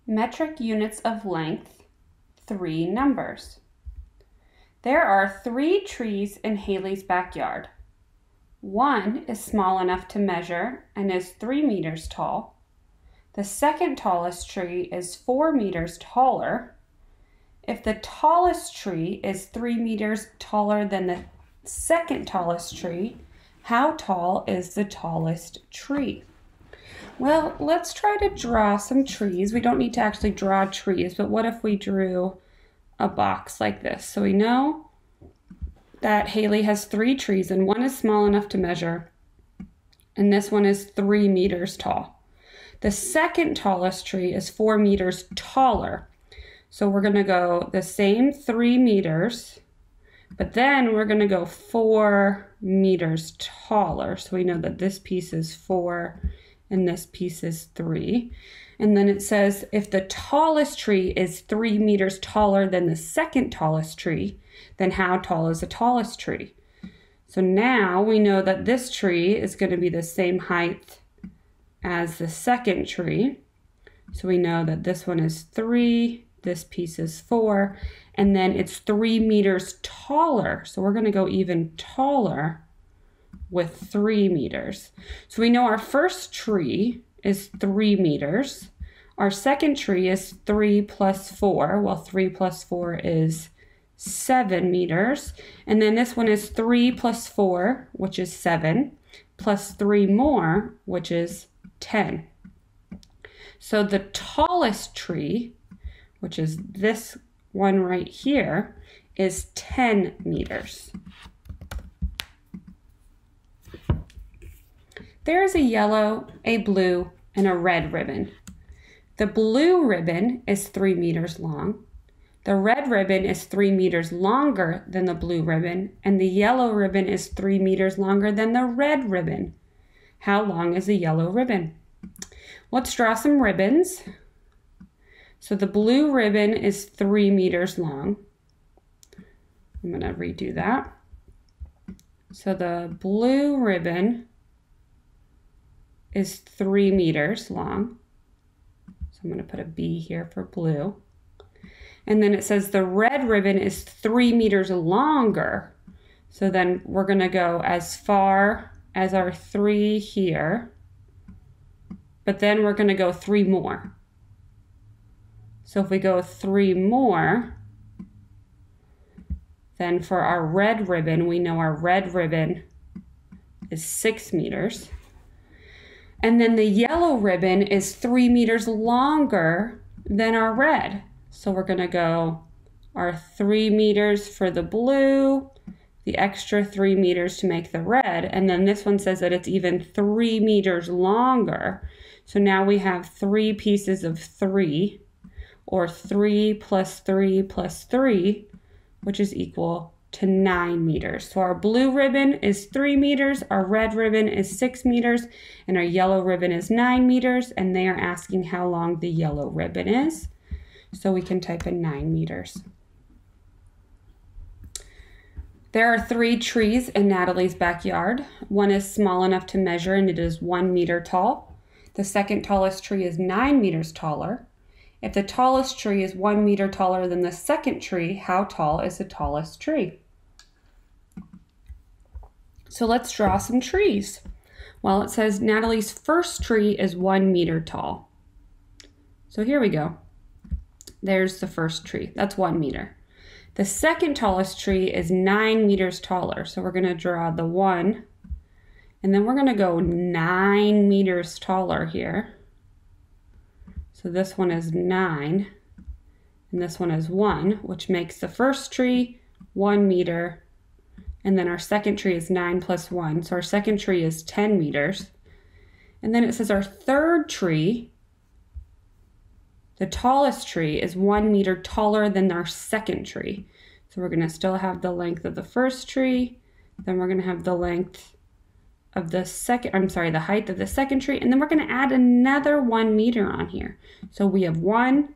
Metric units of length, 3 numbers. There are 3 trees in Haley's backyard. One is small enough to measure and is 3 meters tall. The second tallest tree is 4 meters taller. If the tallest tree is 3 meters taller than the second tallest tree, how tall is the tallest tree? Well, let's try to draw some trees. We don't need to actually draw trees, but what if we drew a box like this? So we know that Haley has 3 trees, and one is small enough to measure, and this one is 3 meters tall. The second tallest tree is 4 meters taller. So we're gonna go the same 3 meters, but then we're gonna go 4 meters taller. So we know that this piece is 4 and this piece is 3. And then it says if the tallest tree is 3 meters taller than the second tallest tree, then how tall is the tallest tree? So now we know that this tree is going to be the same height as the second tree. So we know that this one is 3, this piece is 4, and then it's 3 meters taller. So we're going to go even taller with 3 meters. So we know our first tree is 3 meters. Our second tree is 3 plus 4. Well, 3 plus 4 is 7 meters. And then this one is 3 plus 4, which is 7, plus 3 more, which is 10. So the tallest tree, which is this one right here, is 10 meters. There is a yellow, a blue, and a red ribbon. The blue ribbon is 3 meters long. The red ribbon is 3 meters longer than the blue ribbon, and the yellow ribbon is 3 meters longer than the red ribbon. How long is the yellow ribbon? Let's draw some ribbons. So the blue ribbon is 3 meters long. I'm going to redo that. So the blue ribbon is 3 meters long. So I'm going to put a B here for blue. And then it says the red ribbon is 3 meters longer. So then we're going to go as far as our 3 here, but then we're going to go 3 more. So if we go 3 more, then for our red ribbon, we know our red ribbon is 6 meters. And then the yellow ribbon is 3 meters longer than our red. So we're going to go our 3 meters for the blue, the extra 3 meters to make the red, and then this one says that it's even 3 meters longer. So now we have 3 pieces of 3, or 3 plus 3 plus 3, which is equal to 9 meters. So our blue ribbon is 3 meters, our red ribbon is 6 meters, and our yellow ribbon is 9 meters, and they are asking how long the yellow ribbon is. So we can type in 9 meters. There are 3 trees in Natalie's backyard. One is small enough to measure and it is 1 meter tall. The second tallest tree is 9 meters taller. If the tallest tree is 1 meter taller than the second tree, how tall is the tallest tree? So let's draw some trees. Well, it says Natalie's first tree is 1 meter tall. So here we go. There's the first tree. That's 1 meter. The second tallest tree is 9 meters taller. So we're going to draw the 1, and then we're going to go 9 meters taller here. So this one is 9, and this one is 1, which makes the first tree 1 meter, and then our second tree is 9 plus 1. So our second tree is 10 meters. And then it says our third tree, the tallest tree, is 1 meter taller than our second tree. So we're going to still have the length of the first tree, then we're going to have the length of the the height of the second tree, and then we're going to add another 1 meter on here. So we have 1,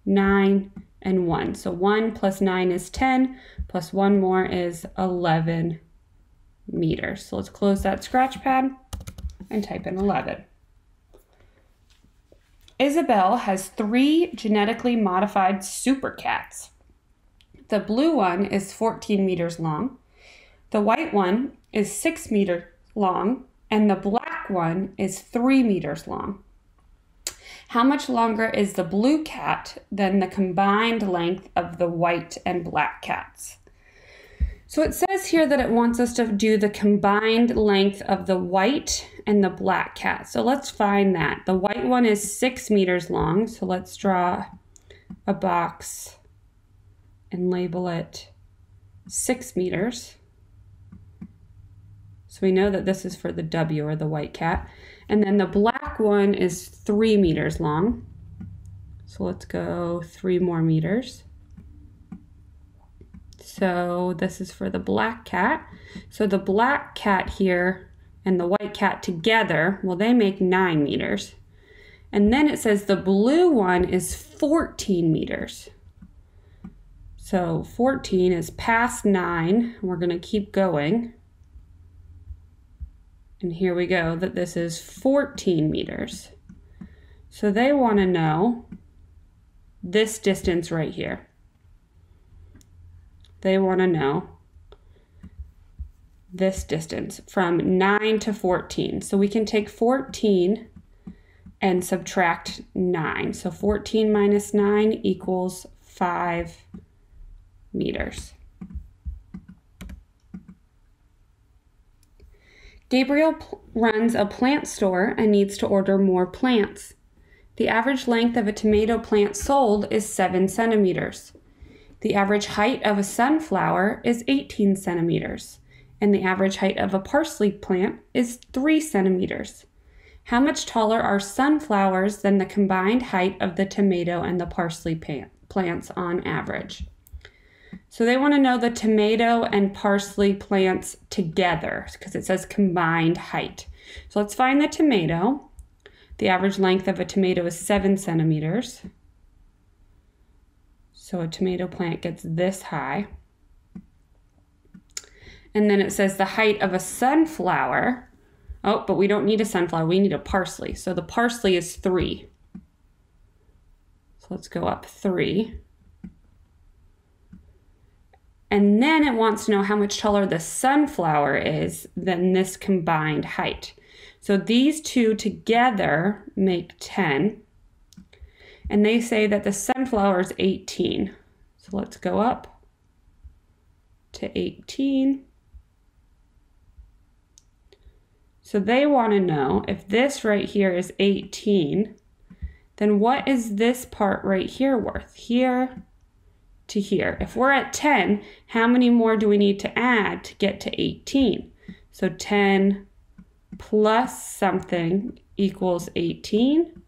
9, and 1. So 1 plus 9 is 10, plus 1 more is 11 meters. So let's close that scratch pad and type in 11. Isabelle has 3 genetically modified super cats. The blue one is 14 meters long, the white one is 6 meters long, and the black one is 3 meters long. How much longer is the blue cat than the combined length of the white and black cats? So it says here that it wants us to do the combined length of the white and the black cat. So let's find that. The white one is 6 meters long. So let's draw a box and label it 6 meters. So we know that this is for the W, or the white cat. And then the black one is 3 meters long. So let's go 3 more meters. So this is for the black cat. So the black cat here and the white cat together, well, they make 9 meters. And then it says the blue one is 14 meters. So 14 is past 9. We're going to keep going. And here we go, that this is 14 meters. So they want to know this distance right here. They want to know this distance from 9 to 14. So we can take 14 and subtract 9. So 14 minus 9 equals 5 meters. Gabriel runs a plant store and needs to order more plants. The average length of a tomato plant sold is 7 centimeters. The average height of a sunflower is 18 centimeters, and the average height of a parsley plant is 3 centimeters. How much taller are sunflowers than the combined height of the tomato and the parsley plants on average? So they want to know the tomato and parsley plants together, because it says combined height. So let's find the tomato. The average length of a tomato is 7 centimeters. So a tomato plant gets this high. And then it says the height of a sunflower. Oh, but we don't need a sunflower, we need a parsley. So the parsley is 3. So let's go up 3. And then it wants to know how much taller the sunflower is than this combined height. So these two together make 10. And they say that the sunflower is 18. So let's go up to 18. So they want to know if this right here is 18, then what is this part right here worth? Here to here. If we're at 10, how many more do we need to add to get to 18? So 10 plus something equals 18.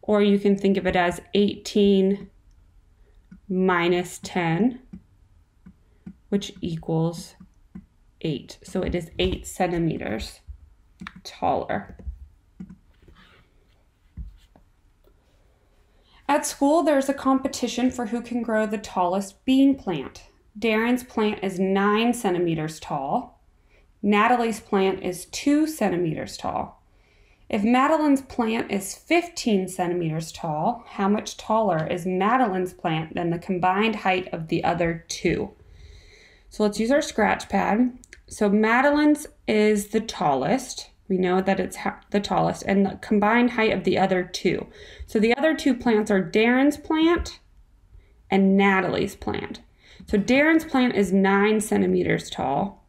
Or you can think of it as 18 minus 10, which equals 8. So it is 8 centimeters taller. At school, there's a competition for who can grow the tallest bean plant. Darren's plant is 9 centimeters tall. Natalie's plant is 2 centimeters tall. If Madeline's plant is 15 centimeters tall, how much taller is Madeline's plant than the combined height of the other two? So let's use our scratch pad. So Madeline's is the tallest. We know that it's the tallest, and the combined height of the other two. So the other two plants are Darren's plant and Natalie's plant. So Darren's plant is 9 centimeters tall.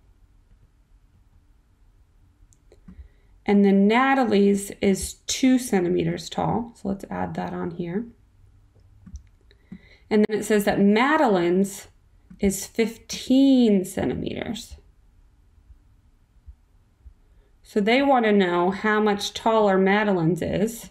And then Natalie's is 2 centimeters tall. So let's add that on here. And then it says that Madeline's is 15 centimeters. So they want to know how much taller Madeline's is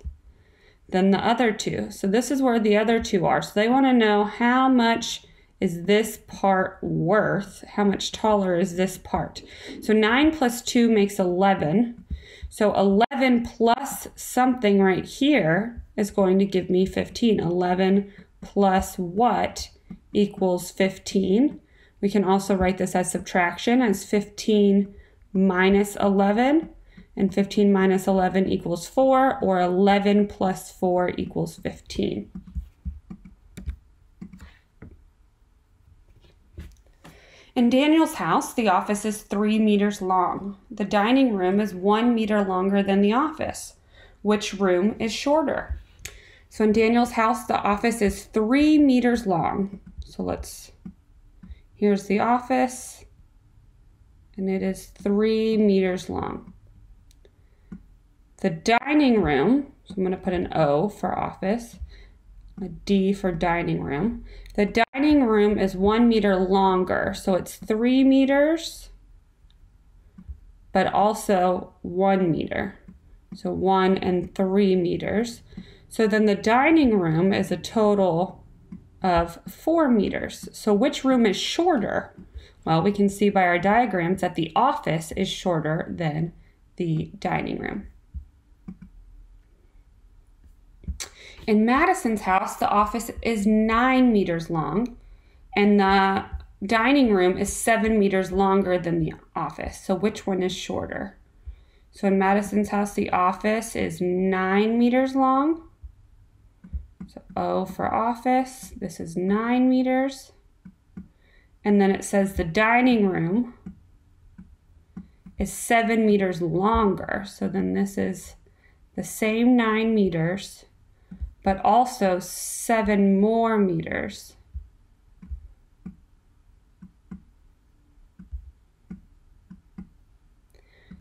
than the other two. So this is where the other two are. So they want to know how much is this part worth? How much taller is this part? So 9 plus 2 makes 11. So 11 plus something right here is going to give me 15. 11 plus what equals 15? We can also write this as subtraction, as 15 minus 11. And 15 minus 11 equals 4, or 11 plus 4 equals 15. In Daniel's house, the office is 3 meters long. The dining room is 1 meter longer than the office. Which room is shorter? So in Daniel's house, the office is 3 meters long. So here's the office, and it is 3 meters long. The dining room, so I'm going to put an O for office, a D for dining room. The dining room is 1 meter longer, so it's 3 meters, but also 1 meter. So 1 and 3 meters. So then the dining room is a total of 4 meters. So which room is shorter? Well, we can see by our diagrams that the office is shorter than the dining room. In Madison's house, the office is 9 meters long, and the dining room is 7 meters longer than the office. So which one is shorter? So in Madison's house, the office is 9 meters long. So O for office, this is 9 meters. And then it says the dining room is 7 meters longer. So then this is the same 9 meters, but also 7 more meters.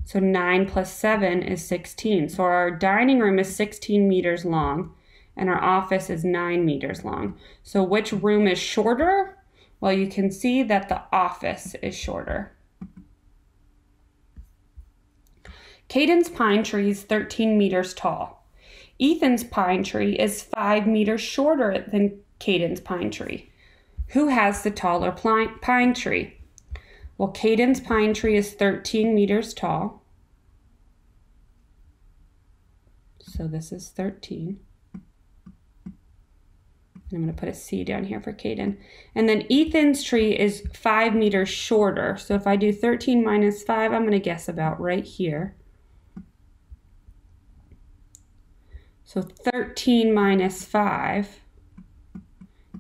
So 9 plus 7 is 16. So our dining room is 16 meters long, and our office is 9 meters long. So which room is shorter? Well, you can see that the office is shorter. Caden's pine tree is 13 meters tall. Ethan's pine tree is 5 meters shorter than Caden's pine tree. Who has the taller pine tree? Well, Caden's pine tree is 13 meters tall. So this is 13. I'm going to put a C down here for Caden. And then Ethan's tree is 5 meters shorter. So if I do 13 minus 5, I'm going to guess about right here. So 13 minus 5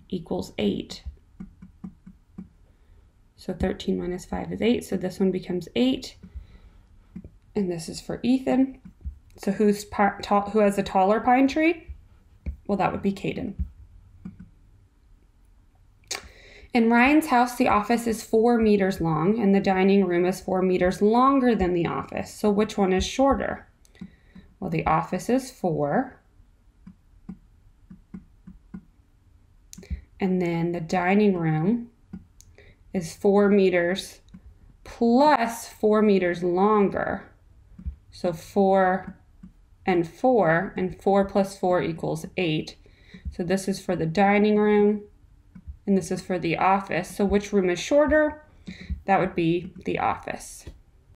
equals 8. So 13 minus 5 is 8. So this one becomes 8. And this is for Ethan. So who has a taller pine tree? Well, that would be Caden. In Ryan's house, the office is 4 meters long, and the dining room is 4 meters longer than the office. So which one is shorter? Well, the office is 4. And then the dining room is 4 meters plus 4 meters longer. So 4 and 4, and 4 plus 4 equals 8. So this is for the dining room, and this is for the office. So which room is shorter? That would be the office.